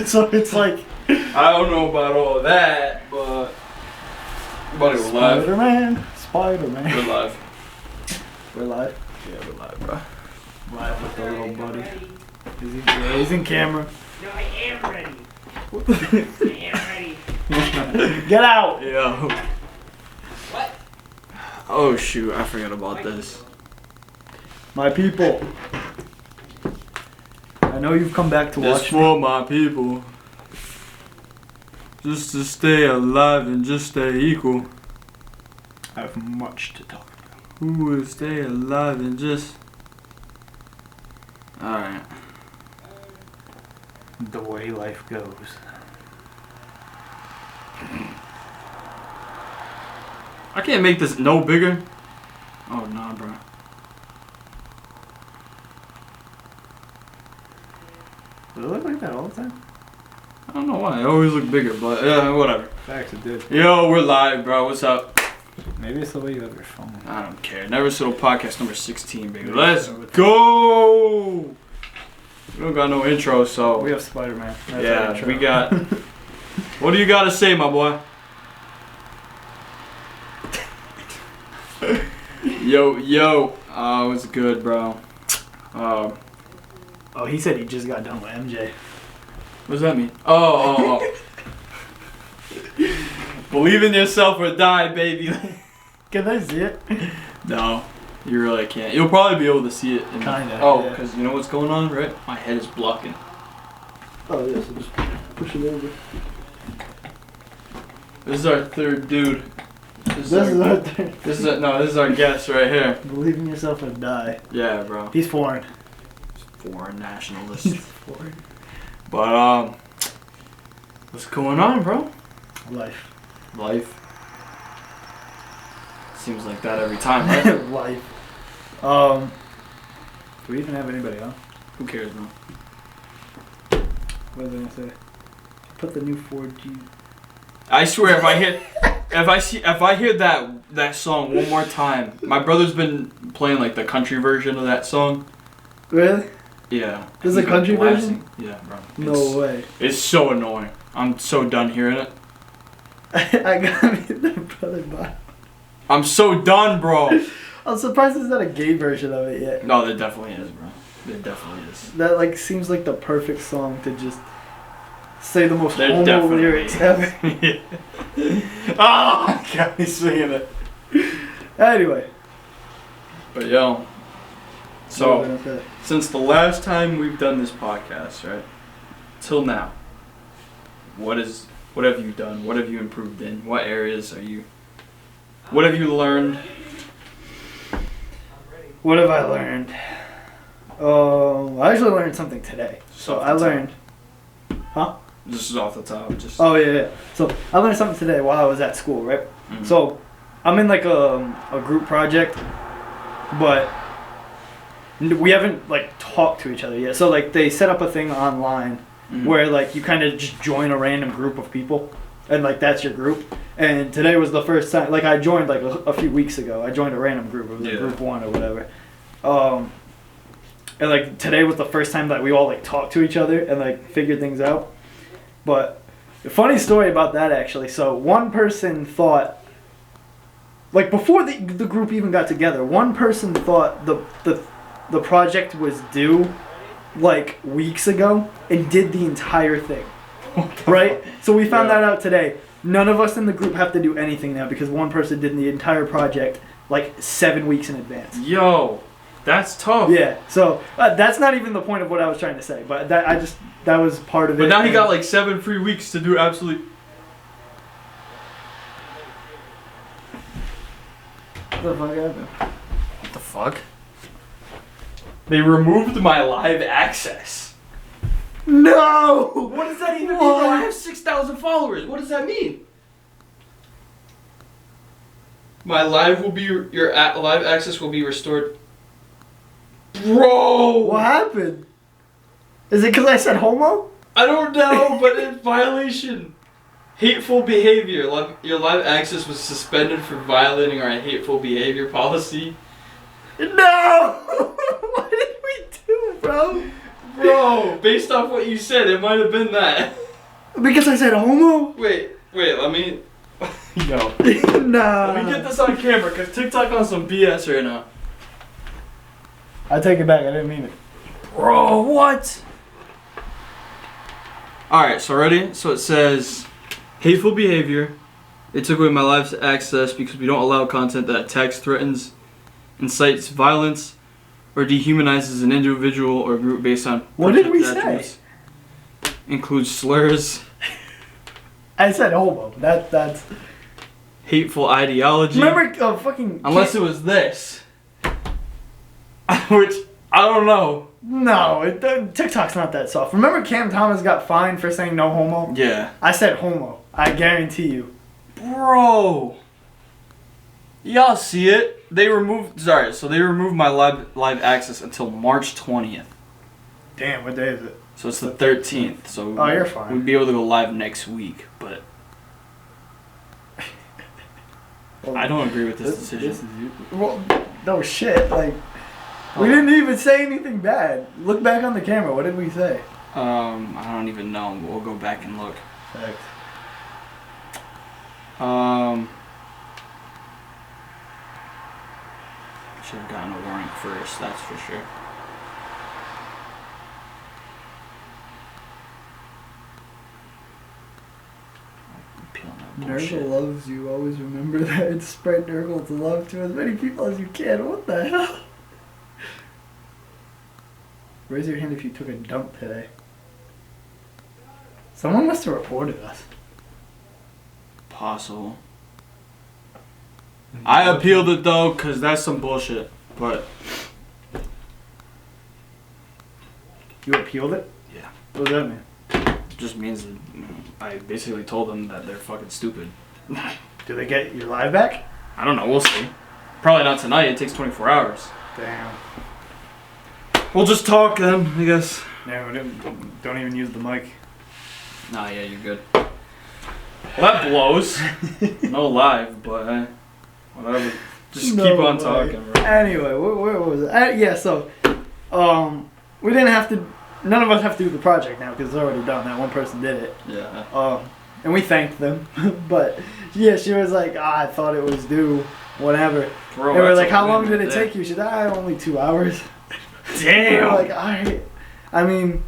So it's like... I don't know about all that, but... About to go live. Spider-Man. We're live. We're live? Yeah, we're live, bro. Live with the little buddy. He's in camera. No, I am ready. I am ready. Get out! Yo. What? Oh, shoot. I forgot about this. My people. I know you've come back to This watch for my people. Just to stay alive and just stay equal. I have much to talk about. Who will stay alive and just... Alright. The way life goes. I can't make this no bigger. Oh, nah, bro. Does it look like that all the time? I don't know why. I always look bigger, but yeah, whatever. Facts, it did. Yo, we're live, bro. What's up? Maybe it's the way you have your phone. I don't care. Never Settle Podcast number 16, baby. Let's go! We don't got no intro, so... We have Spider-Man. That's our yeah, intro. we got... What do you got to say, my boy? Yo. What's good, bro? Oh, he said he just got done with MJ. What does that mean? Oh. Believe in yourself or die, baby. Can I see it? No, you really can't. You'll probably be able to see it. Kinda, Oh, yeah. because you know what's going on, right? My head is blocking. Oh, yeah, so just push it over. This is our third dude. This is our thing. This is our guest right here. Believe in yourself or die. Yeah, bro. He's foreign. Foreign nationalist. Foreign. But what's going on, bro? Life. Life. Seems like that every time, right? Life. Do we even have anybody on? Who cares, bro? What was I gonna say? Put the new 4G. I swear, if I hear that song one more time, my brother's been playing like the country version of that song. Really? Yeah. This is He's a been country blasting. Yeah, bro. No way. It's so annoying. I'm so done hearing it. I gotta be the brother bot. I'm so done, bro. I'm surprised there's not a gay version of it yet. No, there definitely is, bro. There definitely is. That like seems like the perfect song to just say the most There homo definitely lyrics is. ever. Oh, God, he's singing it. Anyway. But yo, what so was I gonna say? since the last time we've done this podcast, right, till now, what have you done? What have you improved in? What areas are you? What have you learned? What have I learned? I actually learned something today. So I learned. Huh? This is off the top. Just. Oh yeah. So I learned something today while I was at school, right? Mhm. So I'm in like a group project, but we haven't like talked to each other yet. So like they set up a thing online Mhm. where like you kind of just join a random group of people, and like that's your group. And today was the first time. Like I joined like a few weeks ago. I joined a random group. It was Yeah. group 1 or whatever. And like today was the first time that we all like talked to each other and like figured things out. But a funny story about that actually. So one person thought, like before the group even got together, one person thought the project was due like weeks ago and did the entire thing. Right? So we found Yeah. that out today. None of us in the group have to do anything now because one person did the entire project like 7 weeks in advance. Yo, that's tough. Yeah, so that's not even the point of what I was trying to say, but that was part of it. But now he and- got like 7 free weeks to do absolutely. What the fuck happened? What the fuck? They removed my live access. No! What does that even mean, What? bro? I have 6,000 followers. What does that mean? My live live access will be restored. Bro! What happened? Is it because I said homo? I don't know, but it's violation. Hateful behavior. Your live access was suspended for violating our hateful behavior policy. No! What did we do, bro? Bro, based off what you said, it might have been that. Because I said homo? Wait, let me. Yo. Nah. Let me get this on camera, because TikTok on some BS right now. I take it back. I didn't mean it. Bro, what? Alright, so ready? So it says, hateful behavior. They took away my live access because we don't allow content that attacks, threatens, incites violence, or dehumanizes an individual or group based on What did we protected say? attributes. Includes slurs, I said homo. That's. hateful ideology. Remember, fucking. Unless it was this. Which, I don't know. No, TikTok's not that soft. Remember Cam Thomas got fined for saying no homo? Yeah. I said homo. I guarantee you. Bro. Y'all see it? They removed my live access until March 20th. Damn, what day is it? So it's the 13th. So Oh, you're fine. we'd be able to go live next week, but I don't agree with this decision. Well, no shit. Like, we didn't even say anything bad. Look back on the camera. What did we say? I don't even know. We'll go back and look. Thanks. Should have gotten a warning first, that's for sure. I'm peeling that bullshit. Nurgle loves you. Always remember that. And spread Nurgle's love to as many people as you can. What the hell? Raise your hand if you took a dump today. Someone must have reported us. Possible. I appealed it though, cause that's some bullshit. But You appealed it? yeah, What does that mean? it just means that I basically told them that they're fucking stupid. Do they get your live back? I don't know. We'll see. Probably not tonight. It takes 24 hours. Damn. We'll just talk then, I guess. No, don't even use the mic. Nah, yeah, you're good. Well, that blows. No live, but whatever. Just No keep on way. talking, bro. Anyway, where was it? Yeah, so, we didn't have to, none of us have to do the project now because it's already done. That one person did it. Yeah. And we thanked them. But, yeah, she was like, I thought it was due, whatever. Bro, They were that's like, a how long win did it right take you? She said, only 2 hours. there. We were Damn. like, alright. I mean,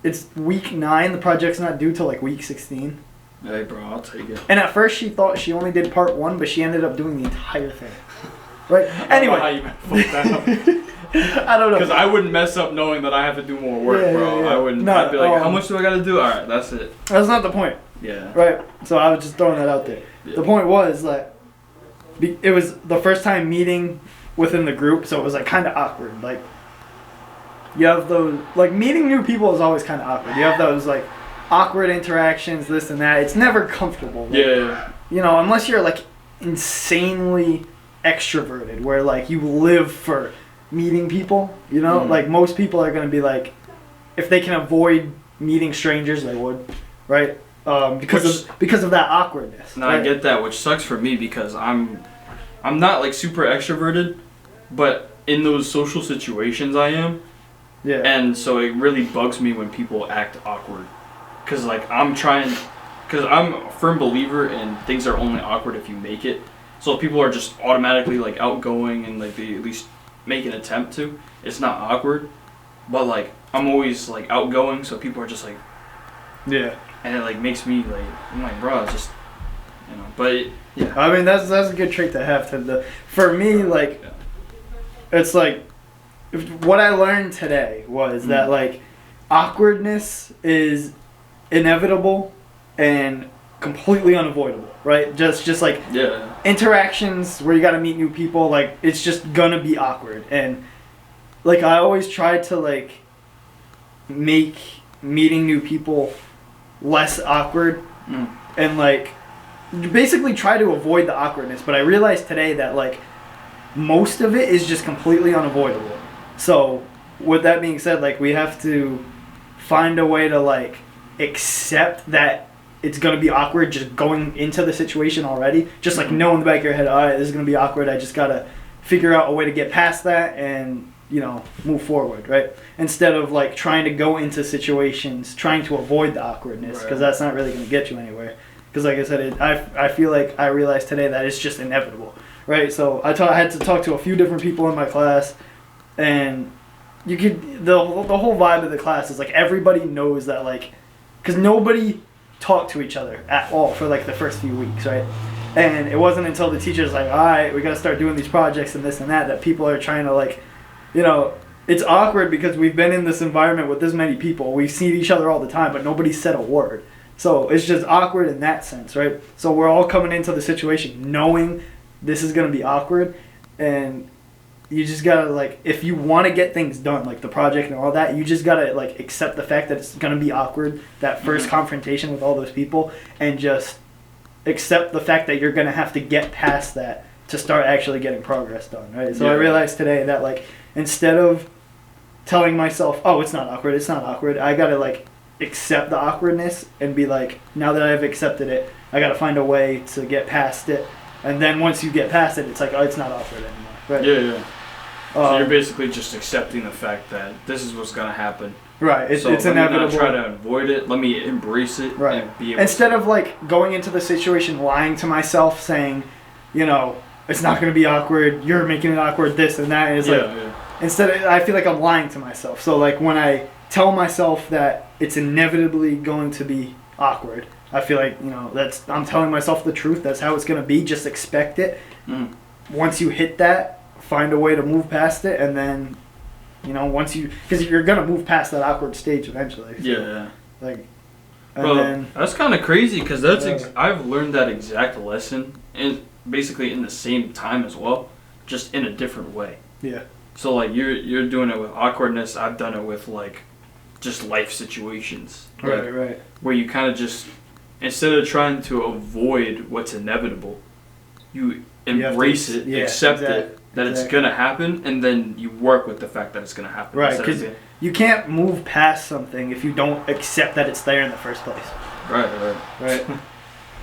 it's week 9. The project's not due till like week 16. Hey, bro, I'll take it. And at first she thought she only did part 1, but she ended up doing the entire thing. Right? Anyway. I don't know how you fucked that up. I don't know. Because I wouldn't mess up knowing that I have to do more work, Yeah, bro. yeah, yeah. I wouldn't. No, I'd be like, how much do I gotta do? Alright, that's it. That's not the point. Yeah. Right? So I was just throwing that out there. Yeah. The point was that it was the first time meeting within the group, so it was like kind of awkward. Like, you have those, like, meeting new people is always kind of awkward. You have those, like, awkward interactions, this and that. It's never comfortable. Like, Yeah. you know, unless you're like insanely extroverted, where like you live for meeting people, you know, Mhm. like most people are gonna be like, if they can avoid meeting strangers, they would, right? Because of that awkwardness. No, right? I get that, which sucks for me because I'm not like super extroverted, but in those social situations I am, Yeah. and so it really bugs me when people act awkward, because like I'm a firm believer in things are only awkward if you make it. So if people are just automatically like outgoing and like they at least make an attempt to, it's not awkward. But like I'm always like outgoing, so people are just like, yeah. and it like makes me like, I'm like, bro, it's just, you know. But yeah, I mean, that's a good trait to have. For me, like, it's like what I learned today was that like awkwardness is inevitable and completely unavoidable, right? Just like yeah, interactions where you got to meet new people, like it's just gonna be awkward. And like I always try to like make meeting new people less awkward and like basically try to avoid the awkwardness. But I realized today that like most of it is just completely unavoidable. So with that being said, like we have to find a way to like accept that it's going to be awkward just going into the situation already. Just like know in the back of your head, all right, this is going to be awkward. I just got to figure out a way to get past that and move forward, right? Instead of like trying to go into situations, trying to avoid the awkwardness, because that's not really going to get you anywhere. Because like I said, I feel like I realized today that it's just inevitable, right? So I had to talk to a few different people in my class, and you could the whole vibe of the class is like everybody knows that, like, because nobody talked to each other at all for like the first few weeks, right? And it wasn't until the teacher's like, all right, we got to start doing these projects and this and that people are trying to like, it's awkward because we've been in this environment with this many people. We see each other all the time, but nobody said a word. So it's just awkward in that sense, right? So we're all coming into the situation knowing this is going to be awkward, and you just got to, like, if you want to get things done, like the project and all that, you just got to, like, accept the fact that it's going to be awkward, that first confrontation with all those people, and just accept the fact that you're going to have to get past that to start actually getting progress done, right? So I realized today that, like, instead of telling myself, oh, it's not awkward, I got to, like, accept the awkwardness and be like, now that I've accepted it, I got to find a way to get past it. And then once you get past it, it's like, oh, it's not awkward anymore. Right? Yeah. So you're basically just accepting the fact that this is what's going to happen. Right. It's inevitable. Let me not try to avoid it. Let me embrace it. Right. And be able Instead of like going into the situation lying to myself, saying, it's not going to be awkward. You're making it awkward. This and that. And it's instead, I feel like I'm lying to myself. So like when I tell myself that it's inevitably going to be awkward, I feel like I'm telling myself the truth. That's how it's going to be. Just expect it. Once you hit that, find a way to move past it, and then because you're going to move past that awkward stage eventually. So, then that's kind of crazy because I've learned that exact lesson and basically in the same time as well, just in a different way. Yeah. So like you're doing it with awkwardness. I've done it with like just life situations. Right. Where you kind of just, instead of trying to avoid what's inevitable, you embrace it, accept it, that it's going to happen, and then you work with the fact that it's going to happen. Right, because you can't move past something if you don't accept that it's there in the first place. Right.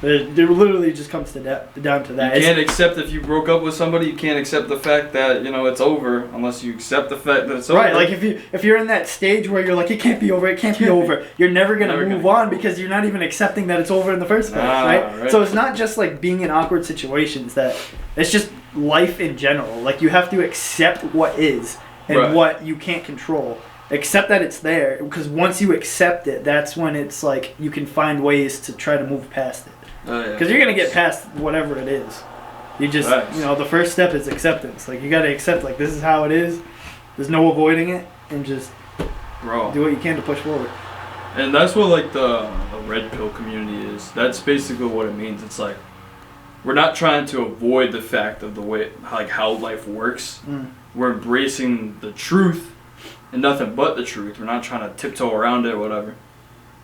It literally just comes down to that. You can't accept if you broke up with somebody. You can't accept the fact that it's over unless you accept the fact that it's over. Right, like if you're in that stage where you're like, it can't be over, you're never gonna move on because you're not even accepting that it's over in the first place, right? So it's not just like being in awkward situations, that it's just life in general. Like you have to accept what is and what you can't control. Accept that it's there, because once you accept it, that's when it's like you can find ways to try to move past it. Because you're going to get past whatever it is. You just, the first step is acceptance. Like, you got to accept, like, this is how it is. There's no avoiding it. And just do what you can to push forward. And that's what, like, the red pill community is. That's basically what it means. It's like, we're not trying to avoid the fact of the way, like, how life works. We're embracing the truth and nothing but the truth. We're not trying to tiptoe around it or whatever.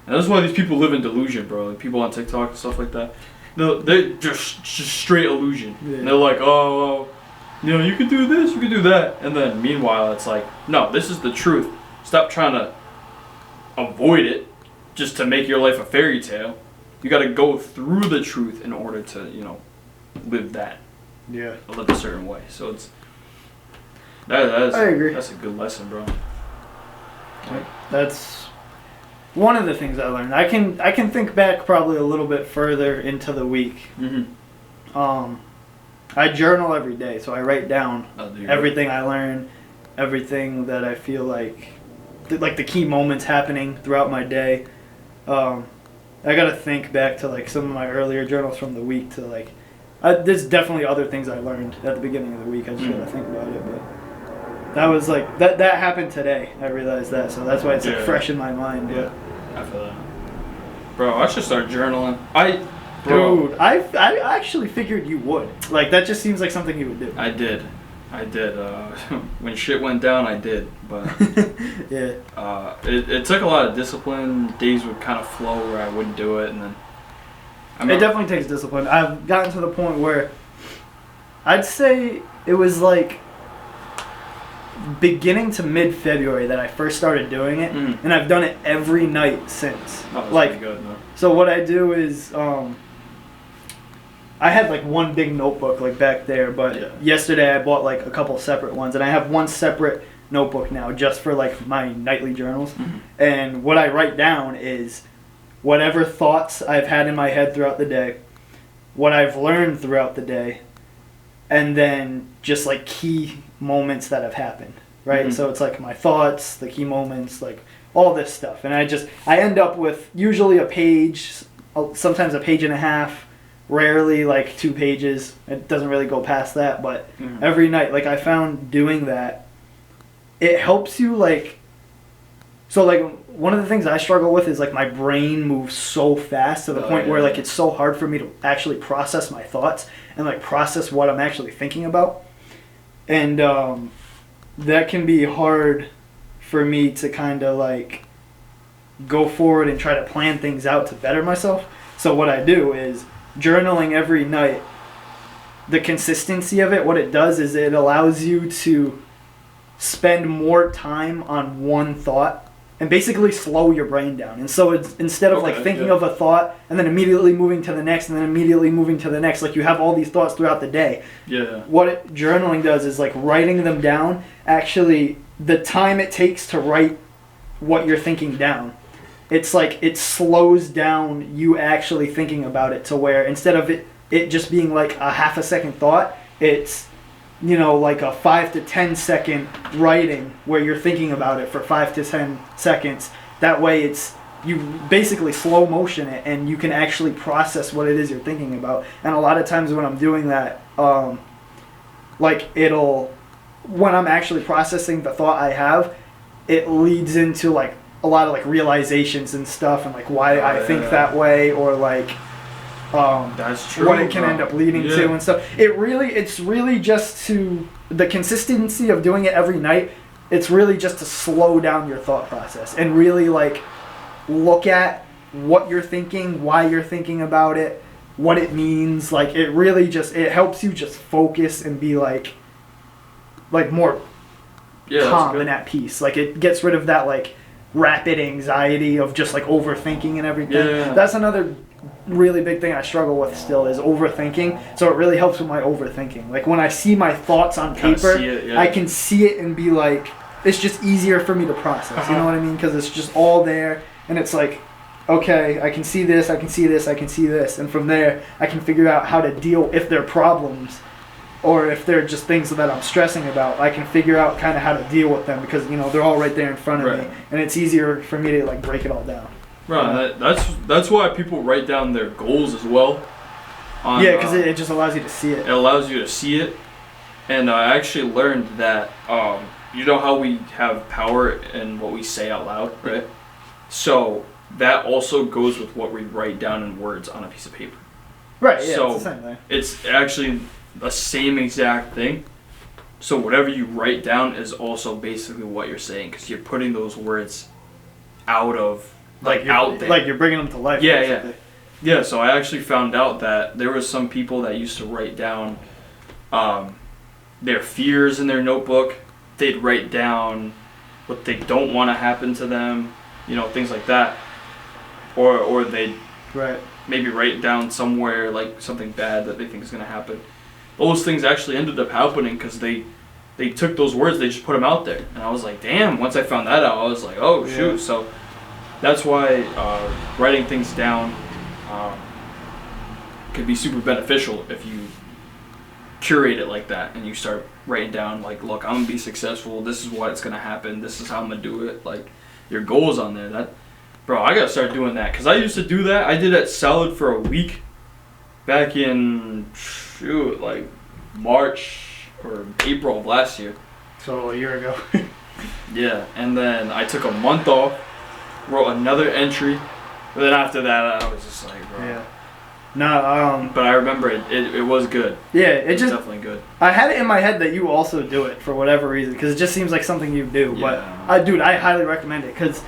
And that's why these people live in delusion, bro. Like people on TikTok and stuff like that. No, they're just straight illusion. Yeah. And they're like, oh, you could do this, you could do that. And then meanwhile, it's like, no, this is the truth. Stop trying to avoid it just to make your life a fairy tale. You got to go through the truth in order to, live that. Yeah. Live a certain way. So it's I agree. That's a good lesson, bro. Like, that's one of the things I learned. I can think back probably a little bit further into the week. I journal every day, so I write down everything I learn, everything that I feel like the key moments happening throughout my day. I gotta think back to like some of my earlier journals from the week to like. There's definitely other things I learned at the beginning of the week. I just gotta think about it, but. That was like that happened today. I realized that, so that's why it's like fresh in my mind. Yeah, I feel that. Bro, I should start journaling. Dude, I actually figured you would. Like that just seems like something you would do. I did. When shit went down, I did. But yeah. It took a lot of discipline. Days would kind of flow where I wouldn't do it, and then. It definitely takes discipline. I've gotten to the point where I'd say it was like. Beginning to mid-February that I first started doing it, and I've done it every night since. That's pretty good, though. So what I do is, I had like one big notebook like back there, but yesterday I bought like a couple separate ones, and I have one separate notebook now just for like my nightly journals. Mhm. And what I write down is whatever thoughts I've had in my head throughout the day, what I've learned throughout the day, and then just like key moments that have happened, right? Mhm. So it's like my thoughts, the key moments, like all this stuff. And I end up with usually a page, sometimes a page and a half, rarely like 2 pages. It doesn't really go past that, but Mhm. every night, like I found doing that, it helps you like, so like one of the things I struggle with is like my brain moves so fast to the Oh, point yeah. where like it's so hard for me to actually process my thoughts and like process what I'm actually thinking about. And that can be hard for me to kind of like go forward and try to plan things out to better myself. So what I do is journaling every night. The consistency of it, what it does is it allows you to spend more time on one thought and basically slow your brain down. And so it's instead of like Okay, thinking yeah. of a thought and then immediately moving to the next and then immediately moving to the next, like you have all these thoughts throughout the day. Yeah. What journaling does is like writing them down, actually the time it takes to write what you're thinking down, it's like it slows down you actually thinking about it to where instead of it just being like a half a second thought, it's, you know, like a 5 to 10 second writing where you're thinking about it for 5 to 10 seconds. That way it's, you basically slow motion it and you can actually process what it is you're thinking about. And a lot of times when I'm doing that, like when I'm actually processing the thought I have, it leads into like a lot of like realizations and stuff and like why I think that way, or like That's true. what it can bro. end up leading Yeah. to and stuff. It's really just to the consistency of doing it every night. It's really just to slow down your thought process and really like look at what you're thinking, why you're thinking about it, what it means. Like it really just, it helps you just focus and be like more Yeah, that's calm good. and at peace. Like it gets rid of that like rapid anxiety of just like overthinking and everything. Yeah. That's another really big thing I struggle with still is overthinking. So it really helps with my overthinking. Like when I see my thoughts on Kinda paper, see it, yeah. I can see it and be like, it's just easier for me to process. You know what I mean? Because it's just all there and it's like, okay, I can see this, I can see this, I can see this. And from there, I can figure out how to deal if they're problems or if they're just things that I'm stressing about. I can figure out kind of how to deal with them because, you know, they're all right there in front of me. Right. And it's easier for me to like break it all down. Right, that's why people write down their goals as well. Yeah, because it just allows you to see it. It allows you to see it, and I actually learned that you know how we have power in what we say out loud, right? So that also goes with what we write down in words on a piece of paper. Right, yeah, So- it's the same thing. It's actually the same exact thing. So whatever you write down is also basically what you're saying, because you're putting those words out of out there. Like you're bringing them to life. Yeah, basically. Yeah, so I actually found out that there was some people that used to write down their fears in their notebook. They'd write down what they don't want to happen to them, you know, things like that. Or they'd Right. maybe write down somewhere like something bad that they think is going to happen. Those things actually ended up happening because they took those words, they just put them out there. And I was like, damn, once I found that out, I was like, oh, Yeah. shoot. So that's why writing things down could be super beneficial if you curate it like that and you start writing down, like, look, I'm going to be successful. This is what's going to happen. This is how I'm going to do it. Like, your goals on there. Bro, I got to start doing that because I used to do that. I did that salad for a week back in, like March or April of last year. So a year ago. Yeah, and then I took a month off, wrote another entry, but then after that I was just like, bro. Yeah. No, But I remember it was good. yeah, It it was just, definitely good. I had it in my head that you also do it for whatever reason, because it just seems like something you do. Yeah. But, I highly recommend it, because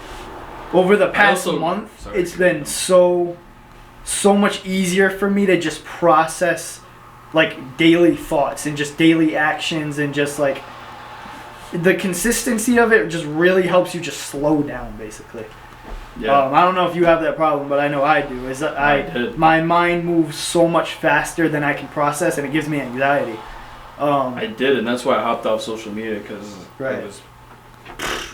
over the past also- month, sorry. it's been so much easier for me to just process, like, daily thoughts and just daily actions and just, like, the consistency of it just really helps you just slow down, basically. Yeah. I don't know if you have that problem, but I know I do. Is that I did. my mind moves so much faster than I can process, and it gives me anxiety. I did, and that's why I hopped off social media because Right. it was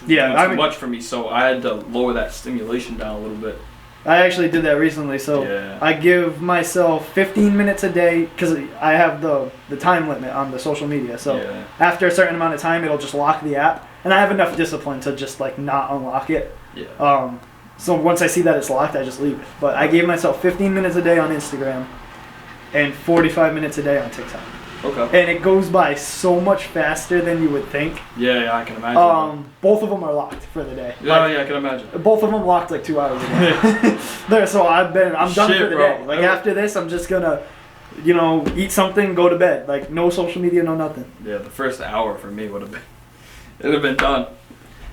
Yeah, doing too much for me, so I had to lower that stimulation down a little bit. I actually did that recently, so Yeah. I give myself 15 minutes a day because I have the time limit on the social media. So Yeah. after a certain amount of time, it'll just lock the app, and I have enough discipline to just like not unlock it. Yeah. So once I see that it's locked, I just leave it. But I gave myself 15 minutes a day on Instagram and 45 minutes a day on TikTok. Okay. And it goes by so much faster than you would think. Yeah, I can imagine. Both of them are locked for the day. Yeah, I can imagine. Both of them locked like 2 hours ago. There, so I'm done Shit, for the bro. day. Like after this, I'm just gonna, eat something, go to bed. Like no social media, no nothing. Yeah, the first hour for me would have been, it'd have been done.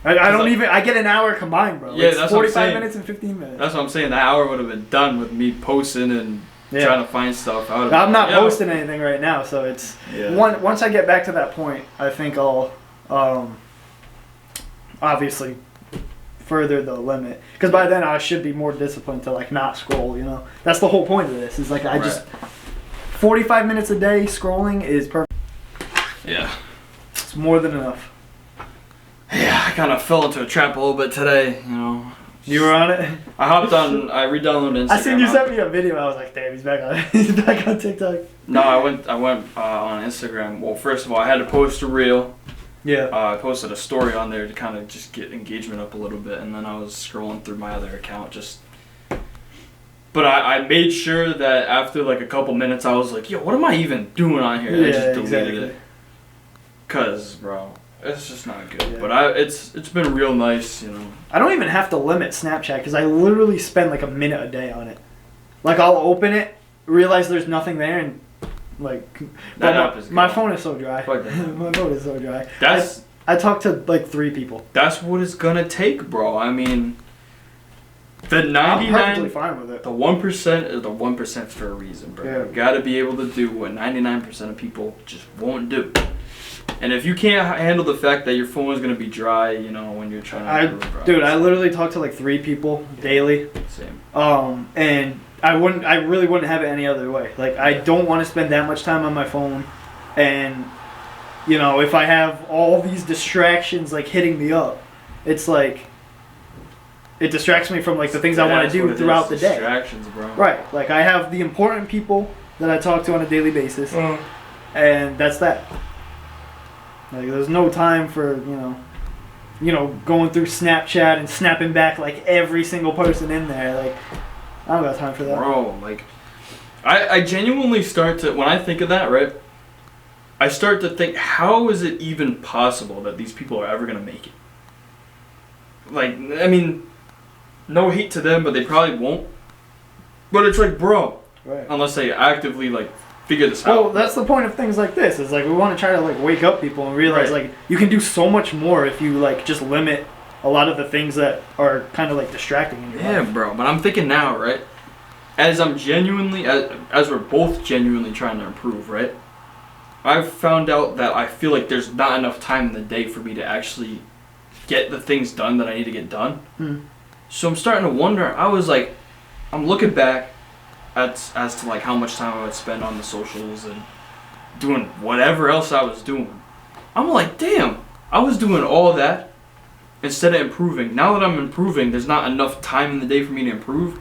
I don't even. I get an hour combined, bro. Yeah, It's that's what I'm 45 saying. minutes and 15 minutes. That's what I'm saying. The hour would have been done with me posting and Yeah. trying to find stuff. I'm not posting anything right now, so it's Yeah. once I get back to that point, I think I'll obviously further the limit, because by then I should be more disciplined to like not scroll. That's the whole point of this. Is like I just 45 minutes a day scrolling is perfect. Yeah. It's more than enough. Yeah, I kind of fell into a trap a little bit today. You were on it. I re-downloaded Instagram. I seen you sent me a video. I was like, damn, he's back on. He's back on TikTok. No, I went on Instagram. Well, first of all, I had to post a reel. Yeah. I posted a story on there to kind of just get engagement up a little bit, and then I was scrolling through my other account just. But I made sure that after like a couple minutes, I was like, yo, what am I even doing on here? I just deleted it. Cause, bro, it's just not good. Yeah. But it's been real nice, I don't even have to limit Snapchat because I literally spend like a minute a day on it. Like I'll open it, realize there's nothing there, and like That app is my good. phone is so dry. Fuck that. My phone is so dry. That's I talked to like 3 people. that's what it's gonna take, bro. I mean, the I'm 99, perfectly fine with it. the 1% is the 1% for a reason, bro. Yeah. You gotta be able to do what 99% of people just won't do. And if you can't handle the fact that your phone is gonna be dry, when you're trying to improve, bro. Dude, I literally talk to like 3 people daily. Same. And I really wouldn't have it any other way. Like I don't want to spend that much time on my phone, and if I have all these distractions like hitting me up, it's like it distracts me from like the things I want to do throughout the day. Distractions, bro. Right. Like I have the important people that I talk to on a daily basis, and that's that. Like there's no time for going through Snapchat and snapping back like every single person in there. Like I don't got time for that. Bro, like, I genuinely start to, when I think of that, right, I start to think, how is it even possible that these people are ever going to make it? Like, I mean, no hate to them, but they probably won't. But it's like, bro, Right. unless they actively, like, figure this Well, out. that's the point of things like this. Is like we want to try to like wake up people and realize Right. like you can do so much more if you like just limit a lot of the things that are kind of like distracting in your Yeah, life. bro, but I'm thinking now, right, as I'm genuinely, as we're both genuinely trying to improve, right, I've found out that I feel like there's not enough time in the day for me to actually get the things done that I need to get done. So I'm starting to wonder, I'm looking back as to like how much time I would spend on the socials and doing whatever else I was doing. I'm like, damn, I was doing all that instead of improving. Now that I'm improving, there's not enough time in the day for me to improve.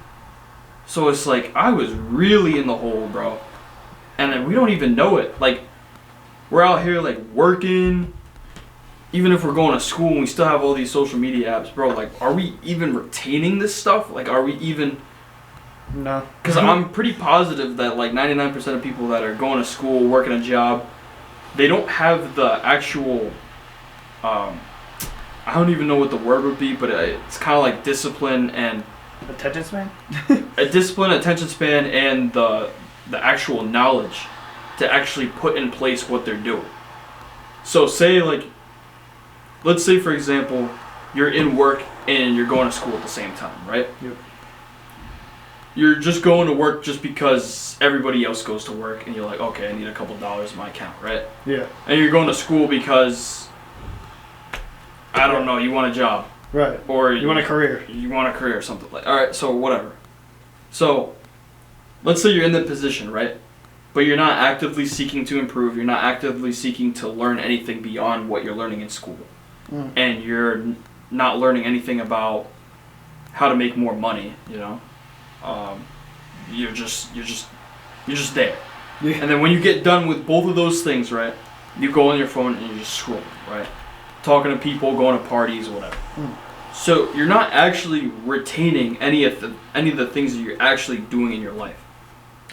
So it's like, I was really in the hole, bro. And then we don't even know it. Like, we're out here like working. Even if we're going to school and we still have all these social media apps, bro, like, are we even retaining this stuff? Like, are we even... No. Because I'm pretty positive that, like, 99% of people that are going to school, working a job, they don't have the actual... I don't even know what the word would be, but it's kind of like discipline and... Attention span? A discipline, attention span, and the actual knowledge to actually put in place what they're doing. So say, like... Let's say, for example, you're in work and you're going to school at the same time, right? Yep. You're just going to work just because everybody else goes to work, and you're like, okay, I need a couple dollars in my account, right? Yeah. And you're going to school because, I don't know, you want a job. Right. Or You want a career. You want a career or something like. All right, so whatever. So, let's say you're in that position, right? But you're not actively seeking to improve. You're not actively seeking to learn anything beyond what you're learning in school. And you're not learning anything about how to make more money. You know, you're just there. Yeah. And then when you get done with both of those things, right, you go on your phone and you just scroll, right, talking to people, going to parties, whatever. So you're not actually retaining any of the things that you're actually doing in your life.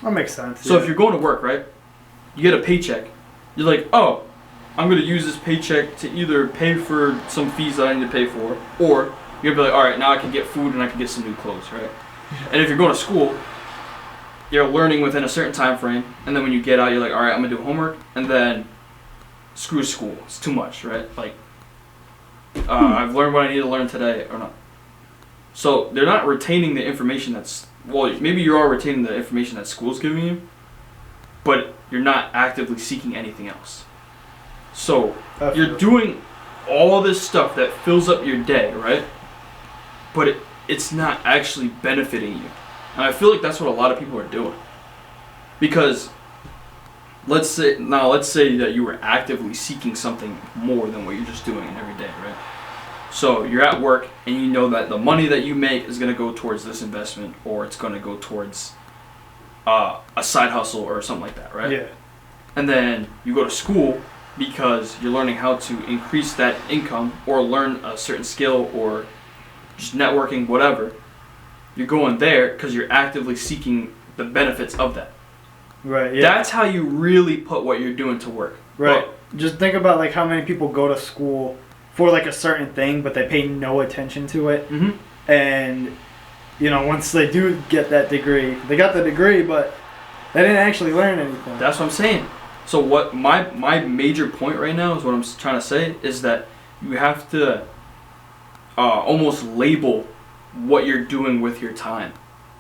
That makes sense. So if you're going to work, right, you get a paycheck, you're like, oh, I'm going to use this paycheck to either pay for some fees that I need to pay for, or you're going to be like, all right, now I can get food and I can get some new clothes, right? And if you're going to school, you're learning within a certain time frame, and then when you get out, you're like, all right, I'm going to do homework, and then screw school. It's too much, right? Like, I've learned what I need to learn today, or not. So they're not retaining the information well, maybe you are retaining the information that school's giving you, but you're not actively seeking anything else. So you're doing all this stuff that fills up your day, right? But it's not actually benefiting you. And I feel like that's what a lot of people are doing. Because let's say that you were actively seeking something more than what you're just doing in every day, right? So you're at work and you know that the money that you make is going to go towards this investment, or it's going to go towards a side hustle or something like that, right? Yeah. And then you go to school because you're learning how to increase that income or learn a certain skill or just networking, whatever. You're going there because you're actively seeking the benefits of that. Right. Yeah. That's how you really put what you're doing to work. Right. Just think about like how many people go to school for like a certain thing, but they pay no attention to it. Mm-hmm. And you know, once they do get that degree, they got the degree, but they didn't actually learn anything. That's what I'm saying. So what my major point right now is what I'm trying to say is that you have to almost label what you're doing with your time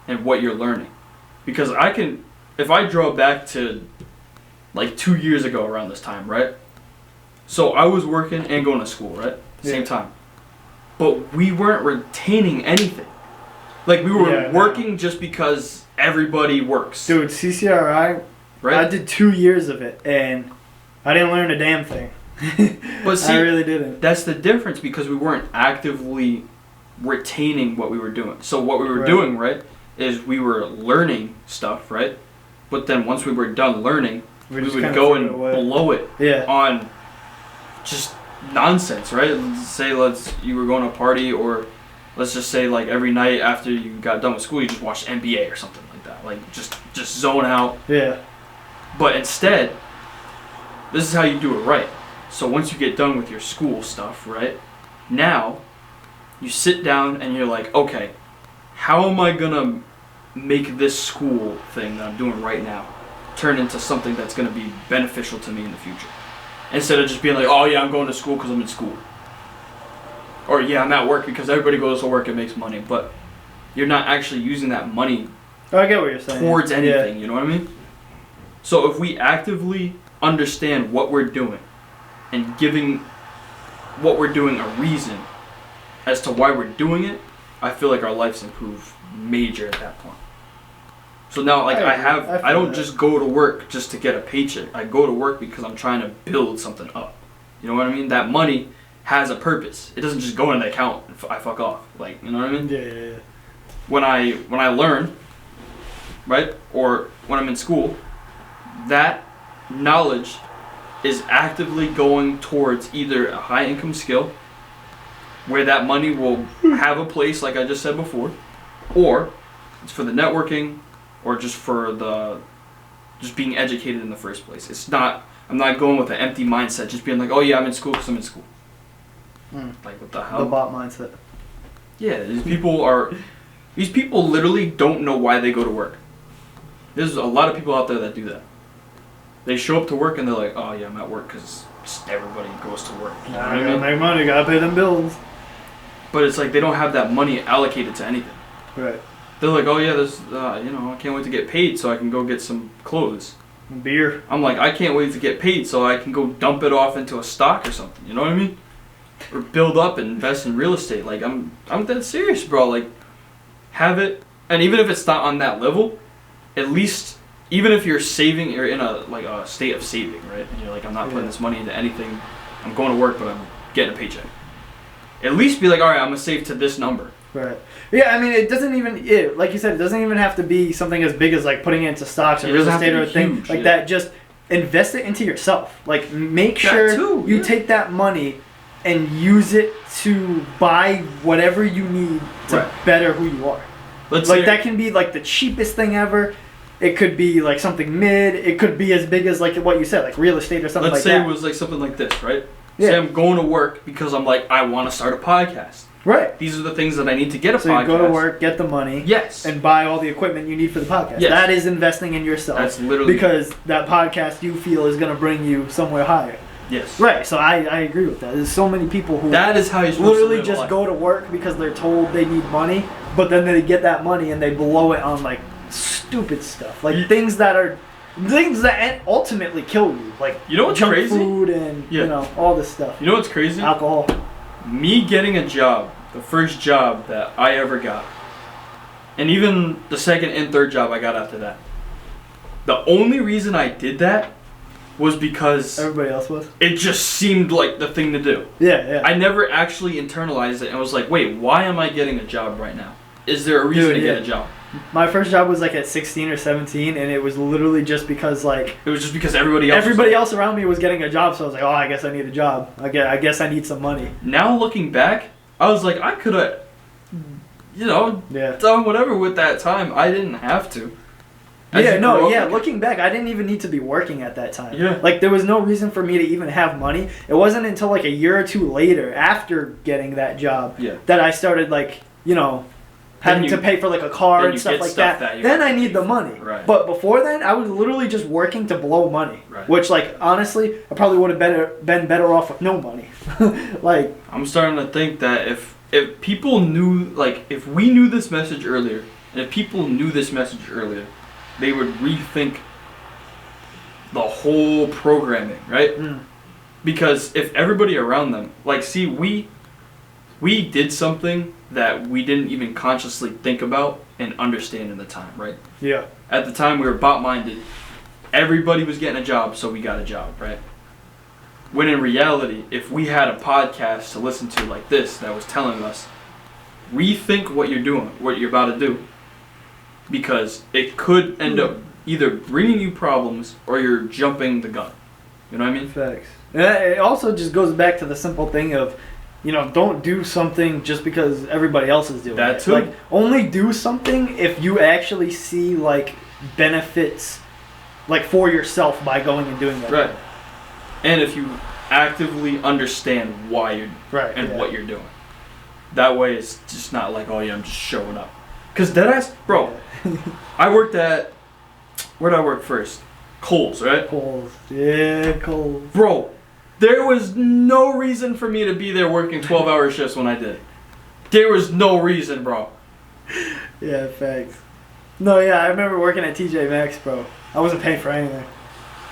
and what you're learning. Because if I draw back to like 2 years ago around this time, right? So I was working and going to school, right? Same time. But we weren't retaining anything. Like we were working just because everybody works. Dude, CCRI, right? I did 2 years of it and I didn't learn a damn thing. But see, I really didn't. That's the difference, because we weren't actively retaining what we were doing. So what we were doing, right, is we were learning stuff, right? But then once we were done learning, we would go and blow it on just nonsense, right? Let's say you were going to a party, or let's just say like every night after you got done with school, you just watched NBA or something like that. Like just zone out. Yeah. But instead, this is how you do it right. So once you get done with your school stuff, right, now you sit down and you're like, okay, how am I going to make this school thing that I'm doing right now turn into something that's going to be beneficial to me in the future? Instead of just being like, oh yeah, I'm going to school because I'm in school. Or yeah, I'm at work because everybody goes to work and makes money. But you're not actually using that money I get what you're saying. towards anything, you know what I mean? So if we actively understand what we're doing and giving what we're doing a reason as to why we're doing it, I feel like our lives improve major at that point. So now, like, I don't just go to work just to get a paycheck. I go to work because I'm trying to build something up. You know what I mean? That money has a purpose. It doesn't just go in the account and I fuck off. Like, you know what I mean? Yeah. When I learn, right, or when I'm in school, that knowledge is actively going towards either a high income skill, where that money will have a place, like I just said before, or it's for the networking, or just for just being educated in the first place. I'm not going with an empty mindset, just being like, oh yeah, I'm in school because I'm in school. Like, what the hell? The bot mindset. Yeah, these people literally don't know why they go to work. There's a lot of people out there that do that. They show up to work and they're like, oh yeah, I'm at work because everybody goes to work. You know what I mean? Make money, gotta pay them bills. But it's like they don't have that money allocated to anything. Right. They're like, oh yeah, there's, I can't wait to get paid so I can go get some clothes. Beer. I'm like, I can't wait to get paid so I can go dump it off into a stock or something. You know what I mean? Or build up and invest in real estate. Like, I'm dead serious, bro. Like, have it, and even if it's not on that level, at least, even if you're saving, you're in a state of saving, right? And you're like, I'm not putting this money into anything. I'm going to work, but I'm getting a paycheck. At least be like, all right, I'm gonna save to this number. Right. Yeah, I mean, it doesn't even, like you said, it doesn't even have to be something as big as like putting it into stocks or It real doesn't have estate to or a be thing huge, like yeah. that. Just invest it into yourself. Like, make sure too, you yeah. take that money and use it to buy whatever you need to Right. better who you are. Let's Like, say, that can be like the cheapest thing ever. It could be like something mid. It could be as big as like what you said, like real estate or something let's like say that. it was like something like this, right? Yeah. Say I'm going to work because I'm like, I want to start a podcast. Right. These are the things that I need to get a So podcast. you go to work, get the money, Yes. and buy all the equipment you need for the podcast. Yes. That is investing in yourself. That's literally because that podcast you feel is going to bring you somewhere higher. yes. Right. So I agree with that. There's so many people who That is how you're supposed to literally live just life. go to work because they're told they need money, but then they get that money and they blow it on like stupid stuff, like Ye- things that ultimately kill you, like You know what's junk crazy? food and Yeah. you know all this stuff, You know what's crazy? alcohol. Me getting a job, the first job that I ever got, and even the second and third job I got after that. The only reason I did that was because Everybody else was. it just seemed like the thing to do. Yeah. I never actually internalized it and was like, wait, why am I getting a job right now? Is there a reason Dude, to yeah. get a job? My first job was like at 16 or 17, and it was literally just because like It was just because everybody else everybody was else around me was getting a job, so I was like, oh, I guess I need a job. I guess I need some money. Now looking back, I was like, I could have, Yeah. done whatever with that time. I didn't have to. As you grow up, like- Looking back, I didn't even need to be working at that time. Yeah. Like, there was no reason for me to even have money. It wasn't until, like, a year or two later, after getting that job, Yeah. that I started, like, having Then to you- pay for, like, a car then and you stuff get like stuff that. that you Then have I to need pay the for. money. Right. But before then, I was literally just working to blow money. Right. Which, like, honestly, I probably would have been better off with no money. Like, I'm starting to think that if people knew, like, if we knew this message earlier, and if people knew this message earlier, they would rethink the whole programming, right? Because if everybody around them, like, see, we did something that we didn't even consciously think about and understand in the time, right? yeah. At the time, we were bot-minded. Everybody was getting a job, so we got a job, right? When in reality, if we had a podcast to listen to like this that was telling us, rethink what you're doing, what you're about to do, because it could end up either bringing you problems or you're jumping the gun. You know what I mean? Facts. It also just goes back to the simple thing of, don't do something just because everybody else is doing That it. too. Like, only do something if you actually see, like, benefits, like, for yourself by going and doing that. Right. And if you actively understand why you're Right. and yeah. what you're doing. That way it's just not like, oh yeah, I'm just showing up. Because deadass, bro, I worked at, where did I work first? Kohl's, right? Cold. Yeah, cold. Bro, there was no reason for me to be there working 12-hour shifts when I did. There was no reason, bro. Yeah, facts. No, yeah, I remember working at TJ Maxx, bro. I wasn't paying for anything.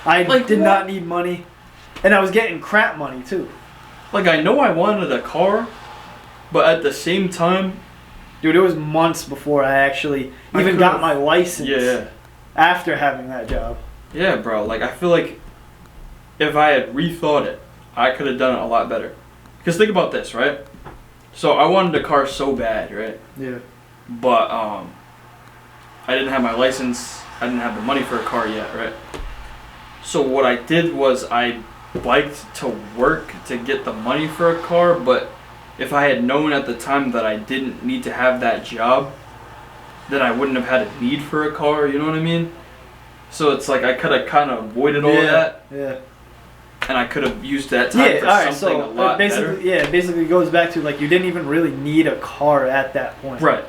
I Like, did what? not need money. And I was getting crap money, too. Like, I know I wanted a car, but at the same time, Dude, it was months before I actually I even could've- got my license. yeah. After having that job. Yeah, bro. Like, I feel like if I had rethought it, I could have done it a lot better. Because think about this, right? So I wanted a car so bad, right? Yeah. But I didn't have my license. I didn't have the money for a car yet, right? So what I did was I biked to work to get the money for a car, but if I had known at the time that I didn't need to have that job, then I wouldn't have had a need for a car, you know what I mean? So it's like I could have kind of avoided all of that, Yeah. and I could have used that time for alright, something a lot basically, better. yeah, basically goes back to like you didn't even really need a car at that point. Right.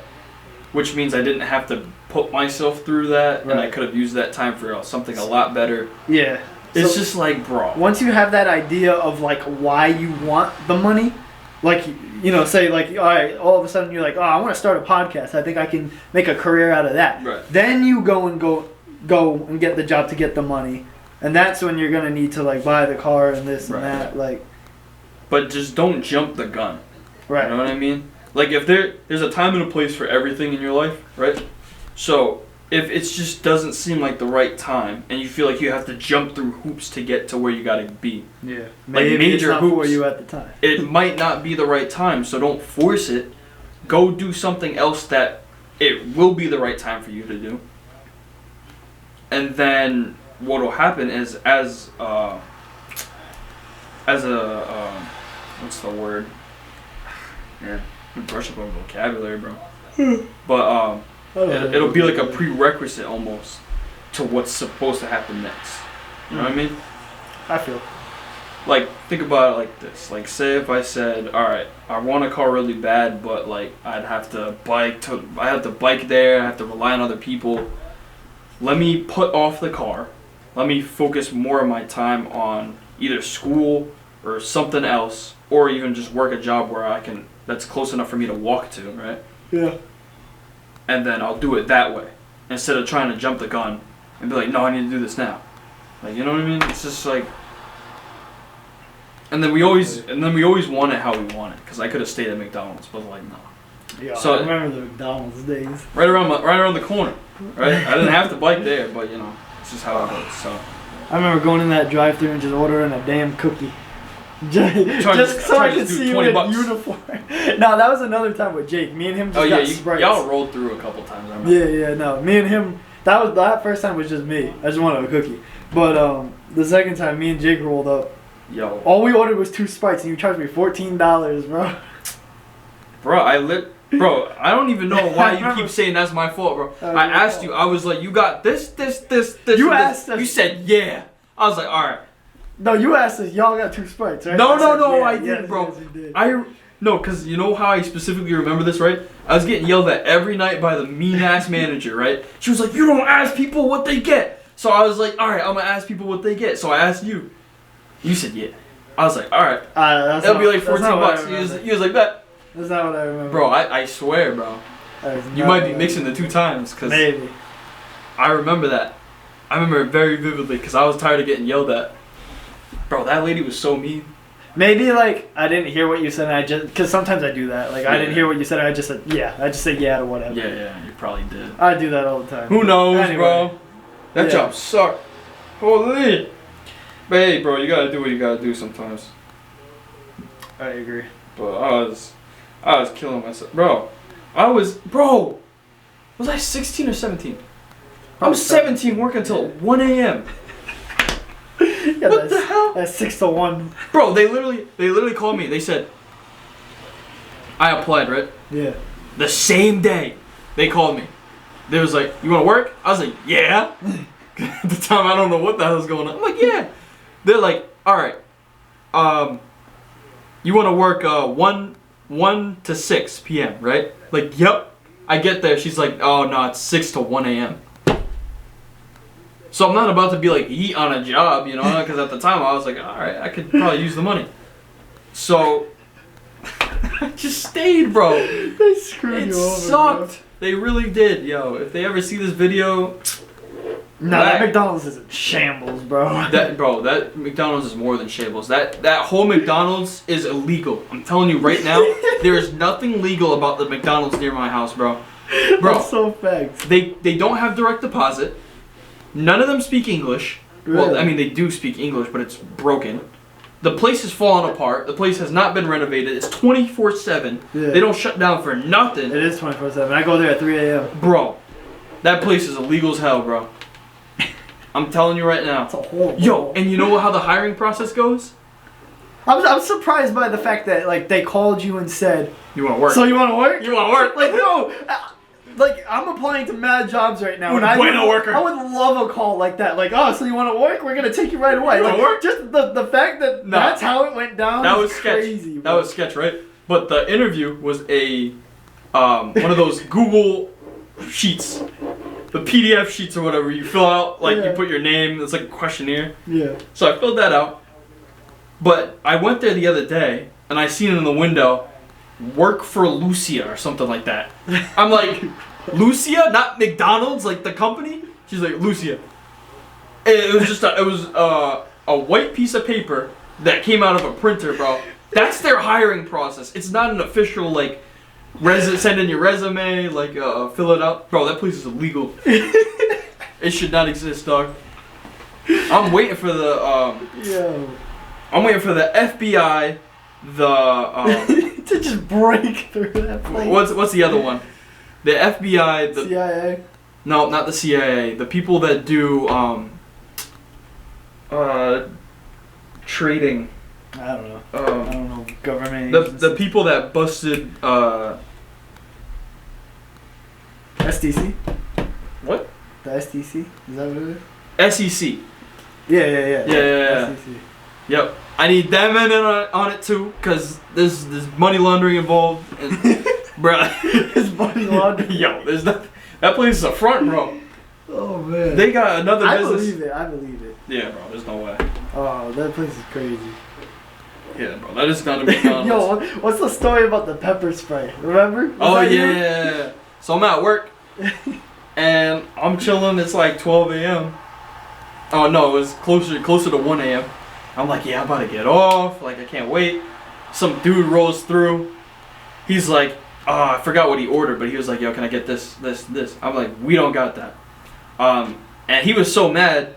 Which means I didn't have to put myself through that, and I Right. could have used that time for something a lot better. Yeah. It's So just like, bro. once you have that idea of like why you want the money, like say like all right, all of a sudden you're like, oh, I want to start a podcast. I think I can make a career out of that. Right. Then you go and get the job to get the money, and that's when you're gonna need to like buy the car and this Right. and that. Like, But just don't jump the gun. right. You know what I mean? Like if there's a time and a place for everything in your life, right? So if it just doesn't seem like the right time, and you feel like you have to jump through hoops to get to where you gotta be, Yeah. Like Maybe major it's not for hoops. you at the time. it might not be the right time. So don't force it. Go do something else that it will be the right time for you to do. And then what will happen is as a what's the word? Yeah, brush up on vocabulary, bro. But it'll be like a prerequisite almost to what's supposed to happen next. You know what I mean? I feel. Like, think about it like this. Like, say if I said, all right, I want a car really bad, but like I have to bike there. I have to rely on other people. Let me put off the car. Let me focus more of my time on either school or something else, or even just work a job where that's close enough for me to walk to, right? Yeah. And then I'll do it that way instead of trying to jump the gun and be like, no, I need to do this now. Like, you know what I mean? It's just like, and then we always want it how we want it, because I could have stayed at McDonald's, but like, no. Yeah. So- I remember the McDonald's days. Right around the corner, right? I didn't have to bike there, but you know, it's just how it goes. So I remember going in that drive-thru and just ordering a damn cookie. Just so I to could do see you 20 in bucks. uniform. No, that was another time with Jake. Me and him just oh yeah, got Sprites. y'all rolled through a couple times. I remember. Yeah, no. Me and him. That first time was just me. I just wanted a cookie. But the second time, me and Jake rolled up. Yo, All we ordered was 2 Sprites, and you charged me $14, bro. Bro, I don't even know why I you remember- keep saying that's my fault, bro. Oh, I your asked fault. you. I was like, you got this. You and this. asked us- You said yeah. I was like, all right. No, you asked us. Y'all got 2 Sprites, right? No, I said, yeah, I didn't, yes, bro. Yes, you did. No, because you know how I specifically remember this, right? I was getting yelled at every night by the mean-ass manager, right? She was like, you don't ask people what they get. So I was like, all right, I'm going to ask people what they get. So I asked you. You said yeah. I was like, all right. That'll be like 14 bucks. He was like, that. That's not what I remember. Bro, I swear, bro. That is You not might what be I mixing the two times, because Maybe. I remember that. I remember it very vividly, because I was tired of getting yelled at. Bro, that lady was so mean. Maybe like I didn't hear what you said, and I just because sometimes I do that. Like I didn't hear what you said, and I just said yeah. I just say yeah to whatever. Yeah, you probably did. I do that all the time. Who knows, Anyway. bro? That Yeah. job sucked. Holy. But hey, bro, you gotta do what you gotta do sometimes. I agree. But I was killing myself, bro. Was I 16 or 17? I was 17 working until 1 a.m. Yeah, What the hell? That's 6 to 1. Bro, they literally called me. They said, I applied, right? Yeah. The same day, they called me. They was like, you want to work? I was like, yeah. At the time, I don't know what the hell's going on. I'm like, yeah. They're like, all right. You want to work 1 to 6 p.m., right? Like, yep. I get there. She's like, oh, no, it's 6 to 1 a.m. So I'm not about to be like eat on a job, you know, because at the time I was like, all right, I could probably use the money. So I just stayed, bro. They screwed It you over. sucked. They really did, yo. If they ever see this video, No, that McDonald's is in shambles, bro. that McDonald's is more than shambles. That whole McDonald's is illegal. I'm telling you right now, there is nothing legal about the McDonald's near my house, bro. Bro, That's so facts. they don't have direct deposit. None of them speak English. Well, Really? I mean, they do speak English, but it's broken. The place is falling apart. The place has not been renovated. It's 24/7. Yeah. They don't shut down for nothing. It is 24/7. I go there at 3 a.m. Bro, that place is illegal as hell, bro. I'm telling you right now. It's a whole. Yo, and you know how the hiring process goes? I'm surprised by the fact that like they called you and said, You want to work? "So you want to work?" You want to work? Like no. Like I'm applying to mad jobs right now, and Bueno worker. I would love a call like that. Like, oh, so you want to work? We're gonna take you right away. You wanna Like, work? just the fact that No. that's how it went down. That is was sketch. crazy. That bro. was sketch, right? But the interview was a one of those Google sheets, the PDF sheets or whatever. You fill out like you Yeah. put your name. It's like a questionnaire. Yeah. So I filled that out. But I went there the other day and I seen it in the window, work for Lucia or something like that. I'm like, Lucia, not McDonald's, like the company. She's like Lucia. And it was just a white piece of paper that came out of a printer, bro. That's their hiring process. It's not an official like Send in your resume, like fill it out. Bro, that place is illegal. It should not exist, dog. I'm waiting for the Yo. I'm waiting for the FBI, to just break through that place. what's the other one? The FBI, the CIA. no, not the CIA. The people that do trading. I don't know. I don't know. Government. The people that busted STC. what? The STC. Is that what it is? SEC. Yeah. STC. Yep. I need them in on it too, cause there's money laundering involved, and bruh. It's money laundering. Yo, there's not. That place is a front, bro. Oh man. They got another business. I believe it. Yeah, bro. There's no way. Oh, that place is crazy. Yeah, bro. That is not a McDonald's. Yo, what's the story about the pepper spray? Remember? Oh Was that you? yeah. So I'm at work, and I'm chilling. It's like 12 a.m. Oh no, it was closer to 1 a.m. I'm like, yeah, I'm about to get off. Like, I can't wait. Some dude rolls through. He's like, I forgot what he ordered, but he was like, yo, can I get this? I'm like, we don't got that. And he was so mad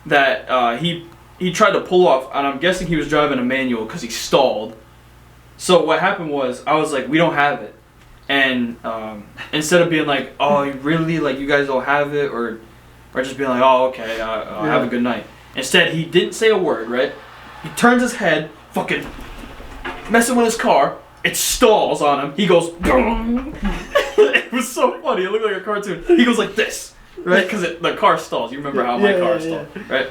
that he tried to pull off, and I'm guessing he was driving a manual because he stalled. So what happened was, I was like, we don't have it. And instead of being like, oh, really? Like, you guys don't have it? Or just being like, oh, okay, I'll have a good night. Instead, he didn't say a word, right? He turns his head, fucking messing with his car. It stalls on him. He goes, it was so funny. It looked like a cartoon. He goes like this, right? Because the car stalls. You remember how my car stalled, right?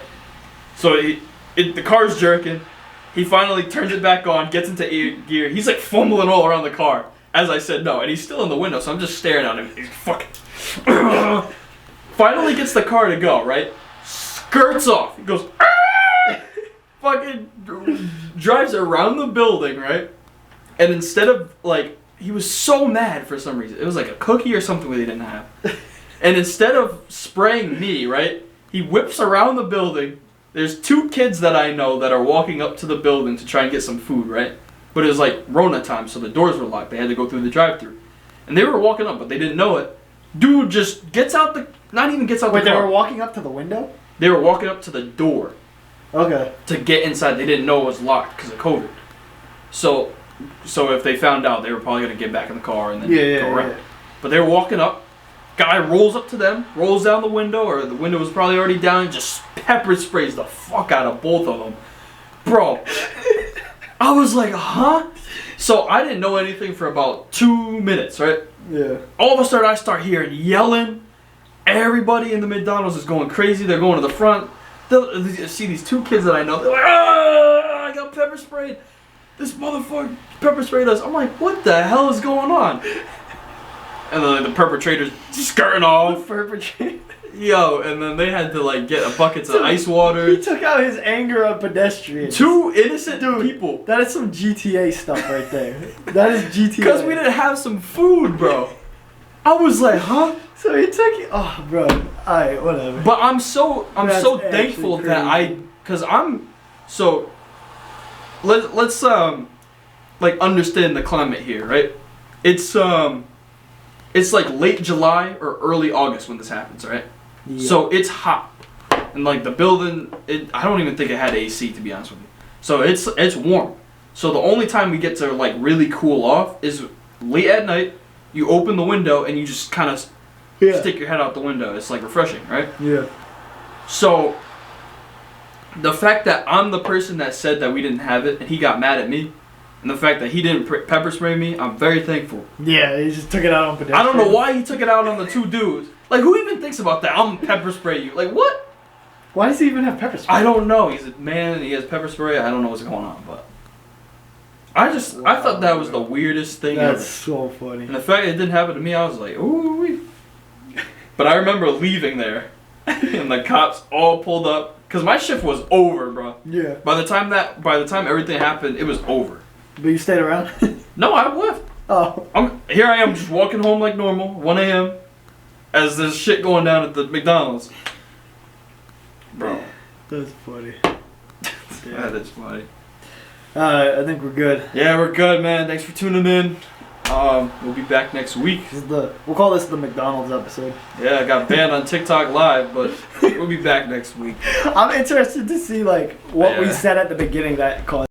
So the car's jerking. He finally turns it back on, gets into gear. He's like fumbling all around the car. As I said no, and he's still in the window, so I'm just staring at him. He's fucking... Finally gets the car to go, right? Skirts off. He goes... fucking drives around the building, right? And instead of, like... He was so mad for some reason. It was like a cookie or something that he didn't have. And instead of spraying me, right? He whips around the building. There's 2 kids that I know that are walking up to the building to try and get some food, right? But it was like Rona time, so the doors were locked. They had to go through the drive-thru. And they were walking up, but they didn't know it. Dude just gets out the... Not even gets out the car. Wait, they were walking up to the window? They were walking up to the door. Okay. To get inside. They didn't know it was locked because of COVID. So if they found out, they were probably going to get back in the car and then go around. Yeah. But they were walking up. Guy rolls up to them, rolls down the window, or the window was probably already down, and just pepper sprays the fuck out of both of them. Bro. I was like, huh? So I didn't know anything for about 2 minutes, right? Yeah. All of a sudden I start hearing yelling. Everybody in the McDonald's is going crazy. They're going to the front. They see these 2 kids that I know. They're like, I got pepper sprayed. This motherfucker pepper sprayed us. I'm like, what the hell is going on? And then the perpetrators skirting off. Perpetrator. Yo, and then they had to like get a buckets of ice water. He took out his anger on pedestrians. 2 innocent people. That is some GTA stuff right there. That is GTA. Because we didn't have some food, bro. I was like, huh? So he took it. Oh, bro. Alright, whatever. But I'm so thankful that because I'm so. Let's like understand the climate here, right? It's like late July or early August when this happens, right? Yeah. So it's hot, and like the building, I don't even think it had AC, to be honest with you. So it's warm. So the only time we get to like really cool off is late at night. You open the window and you just kind of stick your head out the window. It's like refreshing, right? Yeah. So the fact that I'm the person that said that we didn't have it, and he got mad at me, and the fact that he didn't pepper spray me, I'm very thankful. Yeah, he just took it out on pedestrians. I don't know why he took it out on the 2 dudes. Like, who even thinks about that? I'm gonna pepper spray you. Like, what? Why does he even have pepper spray? I don't know. He's a man and he has pepper spray. I don't know what's going on, but I thought that was the weirdest thing ever. That's so funny. And the fact it didn't happen to me, I was like, ooh. But I remember leaving there, and the cops all pulled up because my shift was over, bro. Yeah. By the time everything happened, it was over. But you stayed around? No, I left. Oh. Here I am just walking home like normal, 1 a.m. as there's shit going down at the McDonald's. Bro. That's funny. Yeah, that's funny. I think we're good. Yeah, we're good, man. Thanks for tuning in. We'll be back next week. We'll call this the McDonald's episode. Yeah, I got banned on TikTok Live, but we'll be back next week. I'm interested to see like what we Yeah. said at the beginning that caused